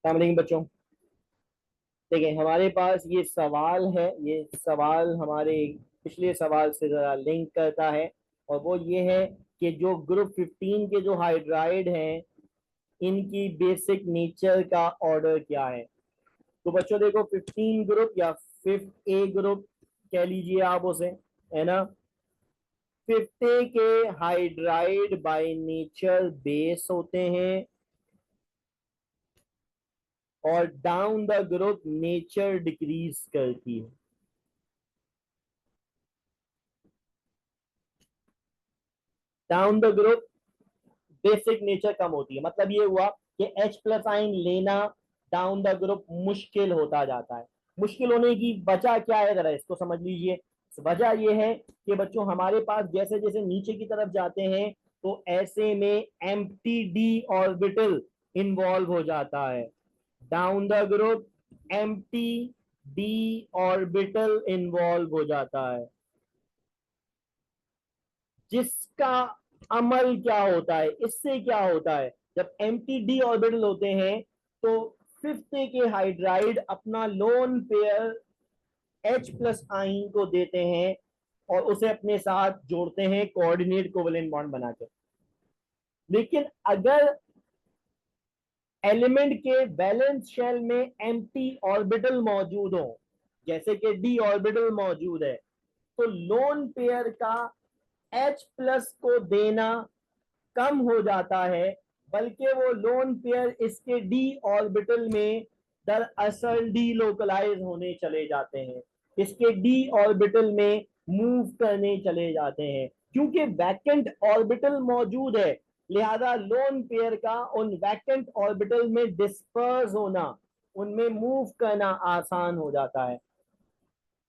अस्सलाम वालेकुम बच्चों। देखिए हमारे पास ये सवाल है, ये सवाल हमारे पिछले सवाल से ज़रा लिंक करता है। और वो ये है कि जो ग्रुप 15 के जो हाइड्राइड हैं इनकी बेसिक नेचर का ऑर्डर क्या है। तो बच्चों देखो 15 ग्रुप या फिफ्थ ए ग्रुप कह लीजिए आप उसे, है ना। फिफ्थ ए के हाइड्राइड बाय नेचर बेस होते हैं और down the group nature decrease करती है। Down the group basic nature कम होती है। मतलब ये हुआ कि H प्लस आइन लेना डाउन द ग्रुप मुश्किल होता जाता है। मुश्किल होने की वजह क्या है, जरा इसको समझ लीजिए। वजह ये है कि बच्चों हमारे पास जैसे जैसे नीचे की तरफ जाते हैं तो ऐसे में एम्प्टी डी ऑर्बिटल इन्वॉल्व हो जाता है। Down the group empty D orbital involve हो जाता है, जिसका अमल क्या होता है, इससे क्या होता है, जब एम्प्टी डी ऑर्बिटल होते हैं तो फिफ्थ के हाइड्राइड अपना लोन पेयर H प्लस आइन को देते हैं और उसे अपने साथ जोड़ते हैं कोऑर्डिनेट कोवेलेंट बॉन्ड बनाकर। लेकिन अगर एलिमेंट के वैलेंस शेल में एम्प्टी ऑर्बिटल मौजूद हो, जैसे कि डी ऑर्बिटल मौजूद है, तो लोन पेयर का H प्लस को देना कम हो जाता है, बल्कि वो लोन पेयर इसके डी ऑर्बिटल में दरअसल डी लोकलाइज होने चले जाते हैं, इसके डी ऑर्बिटल में मूव करने चले जाते हैं। क्योंकि वैकेंट ऑर्बिटल मौजूद है, लिहाजा लोन पेयर का उन वैकेंट ऑर्बिटल में डिस्पर्स होना, उनमें मूव करना आसान हो जाता है।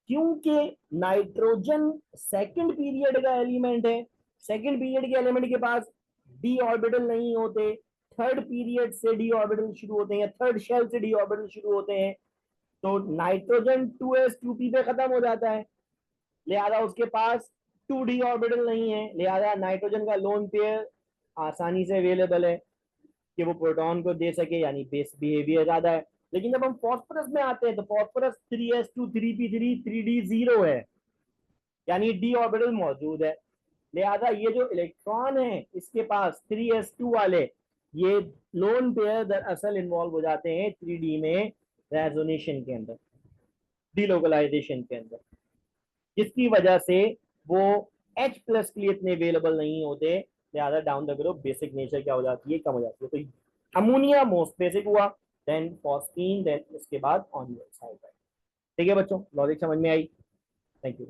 क्योंकि नाइट्रोजन सेकंड पीरियड का एलिमेंट है, सेकंड पीरियड के एलिमेंट के पास डी ऑर्बिटल नहीं होते, थर्ड पीरियड से डी ऑर्बिटल शुरू होते हैं, थर्ड शेल से डी ऑर्बिटल शुरू होते हैं, तो नाइट्रोजन 2s2p पे खत्म हो जाता है, लिहाजा उसके पास 2d ऑर्बिटल नहीं है, लिहाजा नाइट्रोजन का लोन पेयर आसानी से अवेलेबल है कि वो प्रोटॉन को दे सके, यानी बेस बिहेवियर ज्यादा है। लेकिन जब हम फॉस्फोरस में आते हैं तो फॉस्फोरस 3s2 3p3 3d 0 है, यानी डी ऑर्बिटल मौजूद है। लिहाजा ये जो इलेक्ट्रॉन है इसके पास 3s2 वाले, ये लोन पेयर दरअसल इन्वॉल्व हो जाते हैं 3d में रेजोनेशन के अंदर, डीलोकलाइजेशन के अंदर, जिसकी वजह से वो H प्लस के लिए इतने अवेलेबल नहीं होते। लिहाजा down the group basic nature क्या हो जाती है, कम हो जाती है। तो अमोनिया मोस्ट बेसिक हुआ, देन फॉस्फीन, देन उसके बाद ऑन साइड। ठीक है बच्चों, लॉजिक समझ में आई? Thank you.